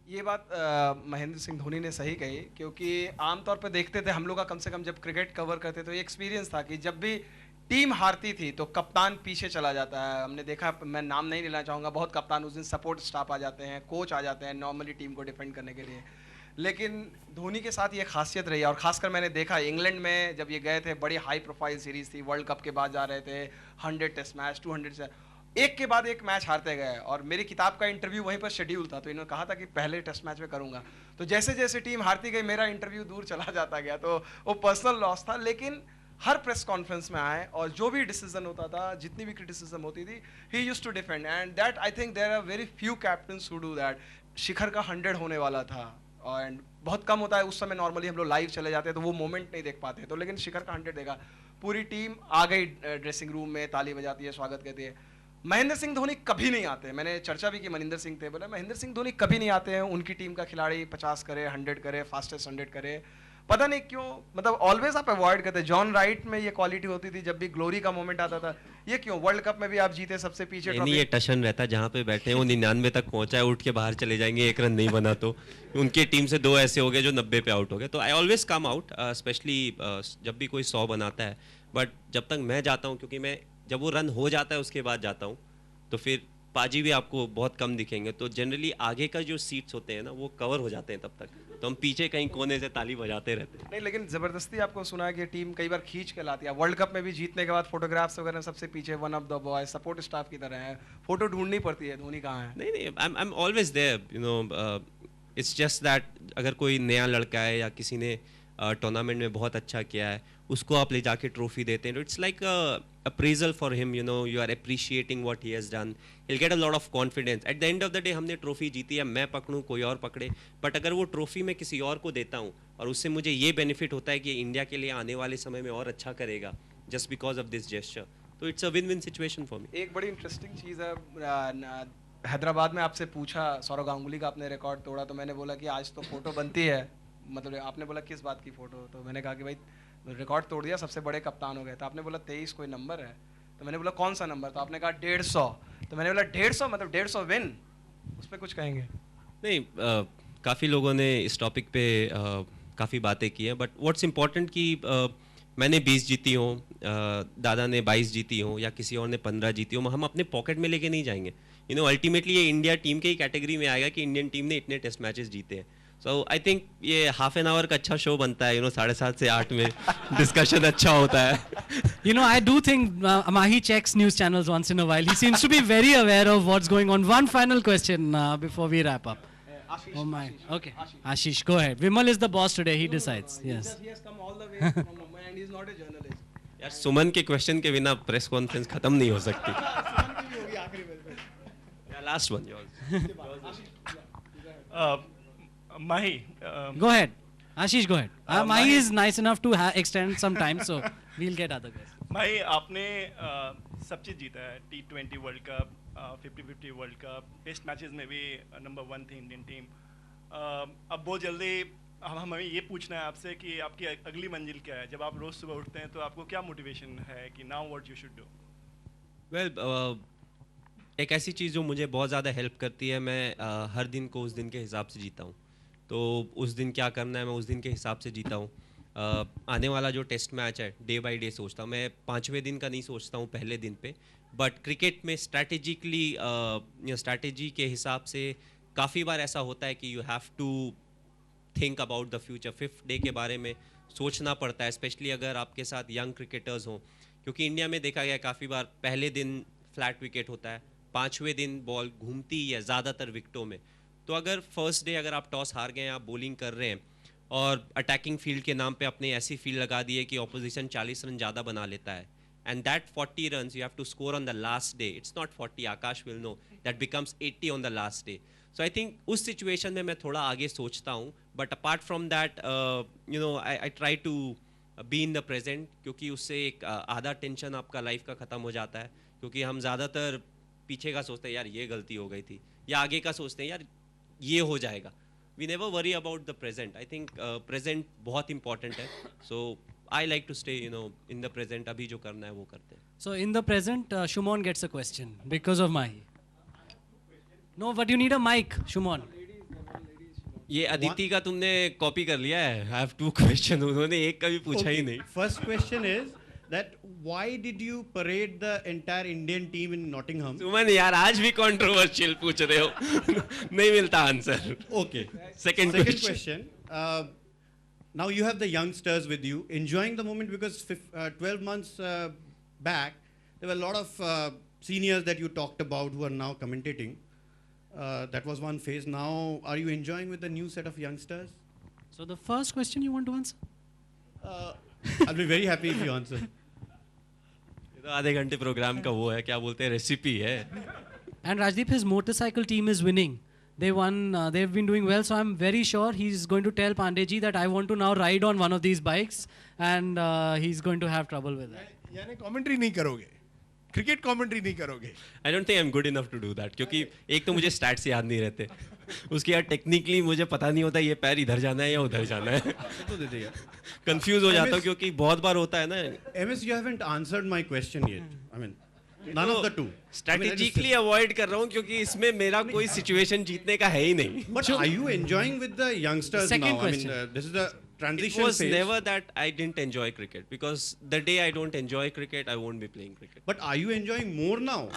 ये बात महेंद्र सिंह धोनी ने सही कही, क्योंकि आमतौर पे देखते थे हम लोग का, कम से कम जब क्रिकेट कवर करते तो ये एक्सपीरियंस था कि जब भी टीम हारती थी तो कप्तान पीछे चला जाता है। हमने देखा, मैं नाम नहीं लेना चाहूँगा, बहुत कप्तान उस दिन सपोर्ट स्टाफ आ जाते हैं, कोच आ जाते हैं नॉर्मली टीम को डिफेंड करने के लिए। लेकिन धोनी के साथ ये खासियत रही है, और खासकर मैंने देखा इंग्लैंड में जब ये गए थे, बड़ी हाई प्रोफाइल सीरीज थी, वर्ल्ड कप के बाद जा रहे थे, 100 टेस्ट मैच, 200 से एक के बाद एक मैच हारते गए, और मेरी किताब का इंटरव्यू वहीं पर शेड्यूल था, तो इन्होंने कहा था कि पहले टेस्ट मैच में करूंगा। तो जैसे जैसे टीम हारती गई मेरा इंटरव्यू दूर चला जाता गया, तो वो पर्सनल लॉस था। लेकिन हर प्रेस कॉन्फ्रेंस में आए और जो भी डिसीजन होता था, जितनी भी क्रिटिसिज्म होती थी, ही used to defend, and that I think there are very few captains who do that. Shikhar का 100 होने वाला था, एंड बहुत कम होता है उस समय, नॉर्मली हम लोग लाइव चले जाते हैं तो वो मोमेंट नहीं देख पाते, तो लेकिन शिखर का 100 देखा, पूरी टीम आ गई ड्रेसिंग रूम में, ताली बजाती है, स्वागत करती है। महेंद्र सिंह धोनी कभी नहीं आते, मैंने चर्चा भी की, मनिंदर सिंह थे, बोले महेंद्र सिंह धोनी कभी नहीं आते हैं, उनकी टीम का खिलाड़ी 50 करे, 100 करे, फास्टेस्ट 100 करे, पता नहीं क्यों, मतलब ऑलवेज आप अवॉइड करते। जॉन राइट में ये क्वालिटी होती थी, जब भी ग्लोरी का मोमेंट आता था, ये क्यों? वर्ल्ड कप में भी आप जीते, सबसे पीछे नहीं, ट्रॉफी। ये टशन रहता है, जहाँ पे बैठे हैं वो 99 तक पहुंचा है, उठ के बाहर चले जाएंगे एक रन नहीं बना तो। उनकी टीम से 2 ऐसे हो गए जो 90 पे आउट हो गए, तो I always come out, specially जब भी कोई 100 बनाता है। बट जब तक मैं जाता हूँ, क्योंकि मैं जब वो रन हो जाता है उसके बाद जाता हूँ, तो फिर पाजी भी आपको बहुत कम दिखेंगे, तो जनरली आगे का जो सीट्स होते हैं ना वो कवर हो जाते हैं तब तक, तो हम पीछे कहीं कोने से ताली बजाते रहते हैं। नहीं, लेकिन जबरदस्ती आपको सुना है कि टीम कई बार खींच के लाती है, वर्ल्ड कप में भी जीतने के बाद फोटोग्राफ्स वगैरह सबसे पीछे, one of the boy, support staff की तरह है, फोटो ढूंढनी पड़ती है, धोनी कहाँ है? नहीं नहीं, I am always there, you know. It's just that अगर कोई नया लड़का है या किसी ने टूर्नामेंट में बहुत अच्छा किया है, उसको आप ले जाके ट्रॉफी देते हैं, it's like appraisal for him, you know, you are appreciating what he has done, he will get a lot of confidence. At the end of the day हमने ट्रॉफी जीती है, मैं पकड़ूं कोई और पकड़े, बट अगर वो ट्रॉफी मैं किसी और को देता हूँ और उससे मुझे ये बेनिफिट होता है कि इंडिया के लिए आने वाले समय में और अच्छा करेगा just because of this gesture, तो it's a win win situation for me. एक बड़ी इंटरेस्टिंग चीज़ है, हैदराबाद में आपसे पूछा, सौरव गांगुली का आपने रिकॉर्ड तोड़ा, तो मैंने बोला कि आज तो फोटो बनती है, मतलब आपने बोला किस बात की फोटो, तो मैंने कहा कि भाई रिकॉर्ड तोड़ दिया, सबसे बड़े कप्तान हो गए। तो आपने बोला 23 कोई नंबर है, तो मैंने बोला कौन सा नंबर, तो आपने कहा 150, तो मैंने बोला 150 मतलब 150 विन, उस पर कुछ कहेंगे? नहीं, काफ़ी लोगों ने इस टॉपिक पे काफ़ी बातें की हैं, बट व्हाट्स इम्पॉर्टेंट कि मैंने 20 जीती हूँ, दादा ने 22 जीती हूँ, या किसी और ने 15 जीती हूँ, हम अपने पॉकेट में लेके नहीं जाएंगे। यू नो, अल्टीमेटली ये इंडिया टीम के ही कैटेगरी में आएगा कि इंडियन टीम ने इतने टेस्ट मैचेस जीते हैं। सो आई थिंक ये हाफ एन आवर का अच्छा शो बनता है, यू नो, 7:30 से 8 में डिस्कशन अच्छा होता है। You know, I do think Mahi checks news channels once in a while. He seems to be very aware of what's going on. One final question before we wrap up. Ashish, Oh my. Ashish, Okay. Ashish. Ashish, go ahead. Vimal is the boss today. He decides. He Yes. has come all the way from Mumbai and he is not a journalist. यार, सुमन के question के बिना press conference खत्म नहीं हो सकती। सुमन की भी होगी आखिरी में। Last one Mahi, Go ahead. Ashish, go ahead. Mahi Mahi- is nice enough to extend some time, so we'll get other guys. Mahi, आपने सब चीज़ जीता है, T20 world cup, 50-50 world cup, test matches में भी नंबर 1 थी Indian team. अब बहुत जल्दी हमें ये पूछना है आपसे कि आपकी अगली मंजिल क्या है? जब आप रोज़ सुबह उठते हैं तो आपको क्या मोटिवेशन है कि now what you should do? Well, एक ऐसी चीज़ जो मुझे बहुत ज़्यादा हेल्प करती है, मैं हर दिन को उस दिन के हिसाब से जीता हूँ, तो उस दिन क्या करना है मैं उस दिन के हिसाब से जीता हूँ। आने वाला जो टेस्ट मैच है डे बाय डे सोचता हूँ, मैं 5वें दिन का नहीं सोचता हूँ पहले दिन पे, बट क्रिकेट में स्ट्रैटेजी के हिसाब से काफ़ी बार ऐसा होता है कि you have to think about the future, 5th day के बारे में सोचना पड़ता है, स्पेशली अगर आपके साथ यंग क्रिकेटर्स हों, क्योंकि इंडिया में देखा गया काफ़ी बार पहले दिन फ्लैट विकेट होता है, 5वें दिन बॉल घूमती है ज़्यादातर विकेटों में, तो अगर फर्स्ट डे अगर आप टॉस हार गए, आप बॉलिंग कर रहे हैं और अटैकिंग फील्ड के नाम पे अपने ऐसी फील्ड लगा दी है कि ऑपोजिशन 40 रन ज़्यादा बना लेता है, and that 40 runs you have to score on the last day, it's not 40, Akash will know, that becomes 80 on the last day. So I think उस सिचुएशन में मैं थोड़ा आगे सोचता हूँ, but apart from that you know I try to be in the present, क्योंकि उससे एक आधा टेंशन आपका लाइफ का ख़त्म हो जाता है, क्योंकि हम ज़्यादातर पीछे का सोचते हैं यार ये गलती हो गई थी, या आगे का सोचते हैं यार ये हो जाएगा, we never worry about the present. I think present बहुत इंपॉर्टेंट है, so I like to stay you know in the present, अभी जो करना है वो करते हैं। So in the present, Shumon gets a question because of Mahi. No, but you need a mic, Shumon. ये अदिति का तुमने कॉपी कर लिया है. I have 2 question. उन्होंने एक कभी पूछा ही नहीं. First question is that why did you parade the entire Indian team in Nottingham? सुमन यार आज भी कंट्रोवर्शियल पूछ रहे हो. नहीं मिलता answer. Okay. Second question. Now you have the youngsters with you, enjoying the moment because 12 months back, there were a lot of seniors that you talked about who are now commentating. That was one phase. Now, are you enjoying with the new set of youngsters? So the first question you want to answer? I'll be very happy if you answer. ये तो आधे घंटे programme का वो है, क्या बोलते हैं, रेसिपी है. And Rajdeep, his motorcycle team is winning. They won. They've been doing well. So I'm very sure he's going to tell Pandeyji that I want to now ride on one of these bikes, and he's going to have trouble with that. यानी commentary नहीं करोगे, cricket commentary नहीं करोगे. I don't think I am good enough to do that, क्योंकि एक तो मुझे stats याद नहीं रहते, उसके बाद टेक्निकली मुझे पता नहीं होता ये पैर इधर जाना है या उधर जाना है. तो दे देगा. कंफ्यूज हो जाता हूँ क्योंकि बहुत बार होता है ना. MS, you haven't answered my question yet. I mean, none of the two. Strategically avoid कर रहा हूँ क्योंकि इसमें मेरा कोई सिचुएशन जीतने का है ही नहीं. But are you enjoying with the youngsters Second now? question. I mean, this is the It transition was phase. never that I didn't enjoy cricket, because the day I don't enjoy cricket, I won't be playing cricket. But are you enjoying more now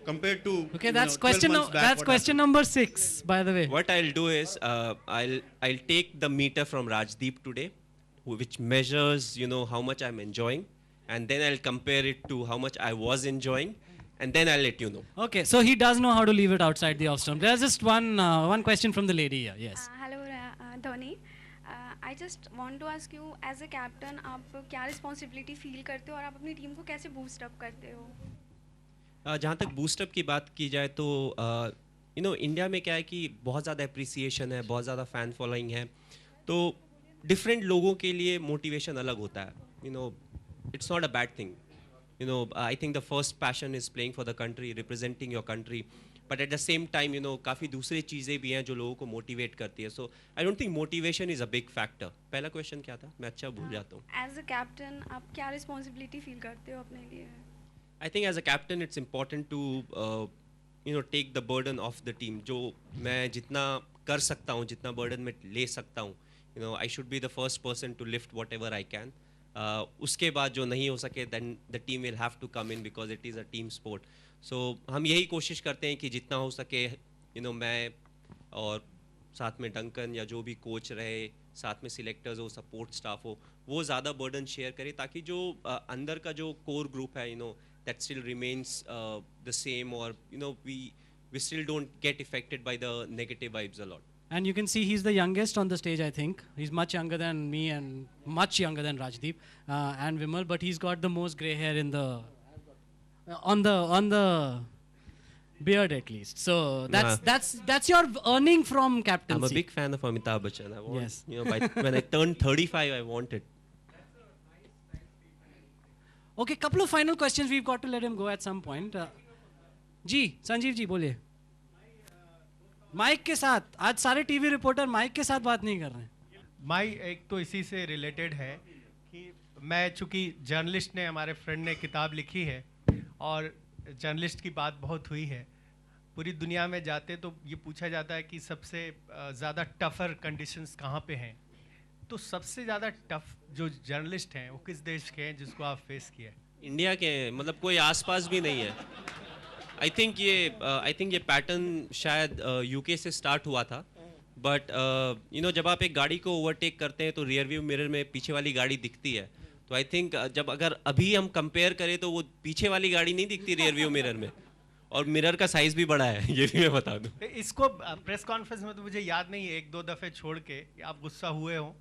compared to? Okay, you that's know, 12 months back, that's what question number 6, by the way. What I'll do is I'll take the meter from Rajdeep today, which measures how much I'm enjoying, and then I'll compare it to how much I was enjoying, and then I'll let you know. Okay, so he does know how to leave it outside the off stump. There's just one question from the lady here. Yes. Hello Dhoni, I just want to ask you, as a captain आप क्या responsibility feel करते हो और आप अपनी team को कैसे boost up करते हो? जहाँ तक बूस्टअप की बात की जाए तो इंडिया में क्या है कि बहुत ज़्यादा अप्रिसिएशन है, बहुत ज़्यादा फ़ैन फॉलोइंग है, तो डिफरेंट लोगों के लिए मोटिवेशन अलग होता है. It's not a bad thing. I think the first passion is playing for the country, representing your country, but at the same time काफ़ी दूसरी चीज़ें भी हैं जो लोगों को मोटिवेट करती है. So I don't think motivation is a big factor. पहला क्वेश्चन क्या था, मैं अच्छा भूल जाता हूँ. एज अ कैप्टन आप क्या रिस्पॉन्सिबिलिटी फील करते हो अपने लिए? I think as a captain it's important to take the burden of the team. जो मैं जितना कर सकता हूँ, जितना burden मैं ले सकता हूँ, I should be the first person to lift whatever I can. उसके बाद जो नहीं हो सके then the team will have to come in because it is a team sport. So हम यही कोशिश करते हैं कि जितना हो सके मैं और साथ में डंकन या जो भी कोच रहे, साथ में सिलेक्टर्स हो, सपोर्ट स्टाफ हो, वो ज़्यादा बर्डन शेयर करे ताकि जो अंदर का जो कोर ग्रुप है that still remains the same, or we still don't get affected by the negative vibes a lot. And you can see he's the youngest on the stage, I think. He's much younger than me and much younger than Rajdeep and Vimal, but he's got the most grey hair in the on the beard at least. So that's your earning from captaincy. I'm a big fan of Amitabh Bachchan. I want, Yes. when I turn 35, I want it. Okay, couple of final questions. We've got to let him go at some point. जी संजीव जी बोलिए. Mic के साथ, आज सारे TV reporter mic के साथ बात नहीं कर रहे हैं. माई एक तो इसी से रिलेटेड है कि मैं चूँकि जर्नलिस्ट ने, हमारे फ्रेंड ने किताब लिखी है और जर्नलिस्ट की बात बहुत हुई है, पूरी दुनिया में जाते तो ये पूछा जाता है कि सबसे ज़्यादा टफर कंडीशंस कहाँ पे हैं. तो सबसे ज़्यादा टफ जो जर्नलिस्ट हैं वो किस देश के हैं जिसको आप फेस किया है? इंडिया के हैं, मतलब कोई आसपास भी नहीं है. आई थिंक ये पैटर्न शायद यूके से स्टार्ट हुआ था, बट जब आप एक गाड़ी को ओवरटेक करते हैं तो रियर व्यू मिरर में पीछे वाली गाड़ी दिखती है. तो आई थिंक जब अगर अभी हम कंपेयर करें तो वो पीछे वाली गाड़ी नहीं दिखती रियर व्यू मिरर में, और मिरर का साइज़ भी बड़ा है, ये भी मैं बता दूं. इसको प्रेस कॉन्फ्रेंस में तो मुझे याद नहीं है, 1-2 दफ़े छोड़ के आप गुस्सा हुए हो,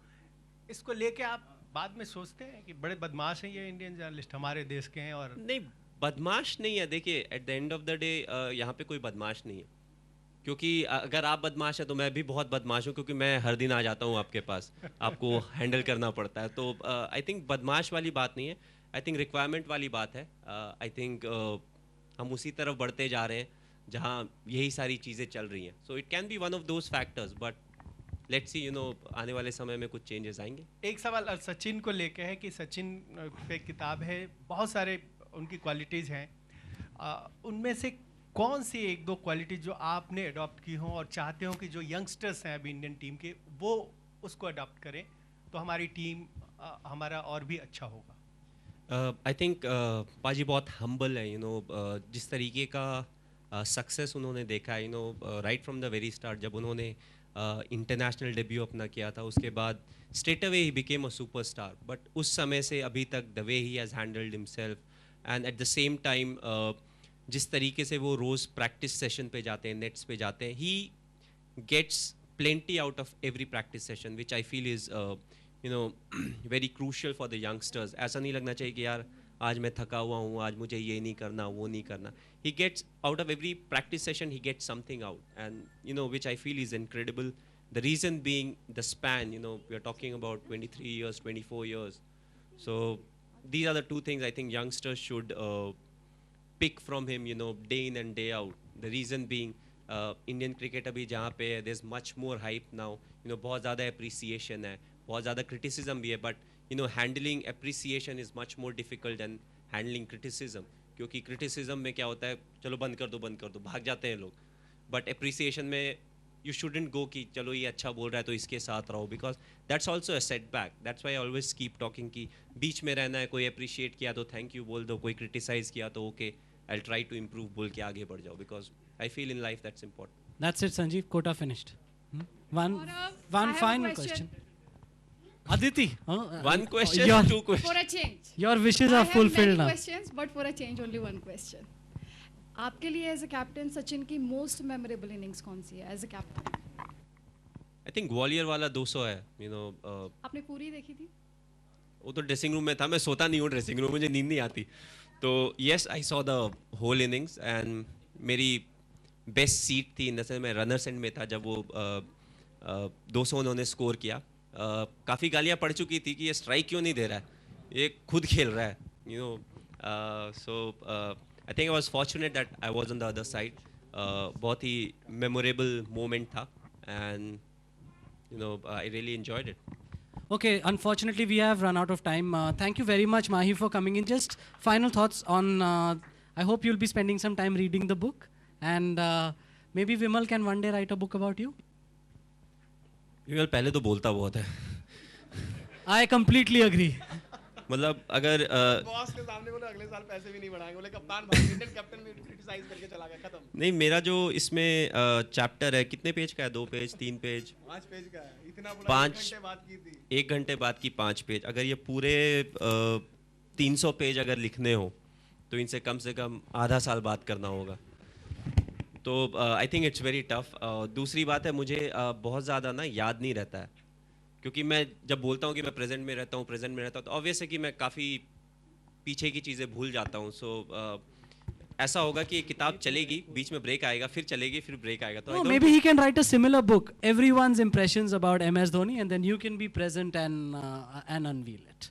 इसको लेके आप बाद में सोचते हैं कि बड़े बदमाश हैं ये इंडियन जर्नलिस्ट, हमारे देश के हैं? और नहीं, बदमाश नहीं है. देखिए, eight the end of the day यहाँ पे कोई बदमाश नहीं है, क्योंकि अगर आप बदमाश हैं तो मैं भी बहुत बदमाश हूँ, क्योंकि मैं हर दिन आ जाता हूँ आपके पास, आपको हैंडल करना पड़ता है. तो आई थिंक बदमाश वाली बात नहीं है, आई थिंक रिक्वायरमेंट वाली बात है. आई थिंक हम उसी तरफ बढ़ते जा रहे हैं जहाँ यही सारी चीज़ें चल रही हैं. So it can be one of those factors, but let's see आने वाले समय में कुछ चेंजेस आएंगे. एक सवाल सचिन को लेके है कि सचिन पे किताब है, बहुत सारे उनकी क्वालिटीज़ हैं, उनमें से कौन सी एक दो क्वालिटी जो आपने अडॉप्ट की हो और चाहते हो कि जो यंगस्टर्स हैं अभी इंडियन टीम के वो उसको अडॉप्ट करें तो हमारी टीम हमारा और भी अच्छा होगा? आई थिंक पाजी बहुत हम्बल है, जिस तरीके का सक्सेस उन्होंने देखा है, right from the very start. जब उन्होंने इंटरनेशनल डेब्यू अपना किया था, उसके बाद straight away he became a superstar. But उस समय से अभी तक the way he has handled himself and at the same time जिस तरीके से वो रोज़ प्रैक्टिस सेशन पे जाते हैं, नेट्स पे जाते हैं, he gets plenty out of every practice session, which I feel is very crucial for the youngsters. ऐसा नहीं लगना चाहिए कि यार आज मैं थका हुआ हूँ, आज मुझे ये नहीं करना, वो नहीं करना. He gets out of every practice session, he gets something out, and which I feel is incredible. The reason being the span. We are talking about 23 years, 24 years. So these are the two things I think youngsters should pick from him, day in and day out. The reason being, Indian cricket अभी जहाँ पे है, there's much more hype now, बहुत ज़्यादा appreciation है, बहुत ज़्यादा criticism भी है, but handling appreciation is much more difficult than handling criticism. क्योंकि criticism में क्या होता है, चलो बंद कर दो, भाग जाते हैं लोग. But appreciation में you shouldn't go कि चलो ये अच्छा बोल रहा है तो इसके साथ रहो, because that's also a setback. That's why I always keep talking कि बीच में रहना है, कोई appreciate किया तो thank you बोल दो, कोई criticize किया तो okay, I'll try to improve बोल के आगे बढ़ जाओ, because I feel in life that's important. That's it, Sanjeev. Quota finished. One final question. Aditi. One question, two questions. For a change. Your wishes are fulfilled now. I have many questions, but for a change, only one question. आपके लिए as a captain Sachin की most memorable innings कौन सी है as a captain? I think Gwalior वाला 200 है, आपने पूरी देखी थी? वो तो ड्रेसिंग रूम में था, मैं सोता नहीं हूँ ड्रेसिंग रूम, मुझे नींद नहीं आती. तो yes, I saw the whole innings and मेरी बेस्ट सीट थी, इन मैं रनर्स एंड में था जब वो 200 उन्होंने स्कोर किया. काफ़ी गालियाँ पड़ चुकी थी कि ये स्ट्राइक क्यों नहीं दे रहा है, ये खुद खेल रहा है, so I think I was fortunate that I was on the other side. बहुत ही मेमोरेबल मोमेंट था and I really enjoyed it. Okay, unfortunately we have run out of time. Thank you very much, Mahi, for coming in. Just final thoughts on, I hope you'll be spending some time reading the book, and maybe Vimal can one day write a book about you. विमल पहले तो बोलता बहुत है. I completely agree. मतलब अगर boss के सामने बोले अगले साल पैसे भी नहीं बढ़ाएंगे, बोले कप्तान भाई इंडियन कैप्टन में क्रिटिसाइज करके चला गया, खत्म. नहीं, मेरा जो इसमें चैप्टर है, कितने पेज का है? 2 पेज, 3 पेज, 5 पेज का है. इतना बोला 5 घंटे बात की थी. 1 घंटे बाद की 5 पेज. अगर ये पूरे 300 पेज अगर लिखने हो तो इनसे कम से कम आधा साल बात करना होगा. तो I think it's very tough. दूसरी बात है, मुझे बहुत ज़्यादा ना याद नहीं रहता है, क्योंकि मैं जब बोलता हूँ कि मैं प्रेजेंट में रहता हूँ तो ऑब्वियस है कि मैं काफ़ी पीछे की चीज़ें भूल जाता हूँ. सो ऐसा होगा कि ये किताब चलेगी, बीच में ब्रेक आएगा, फिर चलेगी, फिर ब्रेक आएगा. तो maybe he can write a similar book, everyone's impressions about MS Dhoni, and then you can be present and unveil it.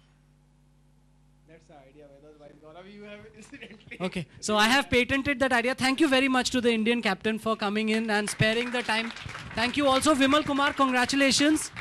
That's the idea. Otherwise, Gaurav, you have incidentally. Okay, so I have patented that idea. Thank you very much to the Indian captain for coming in and sparing the time. Thank you also, Vimal Kumar. Congratulations.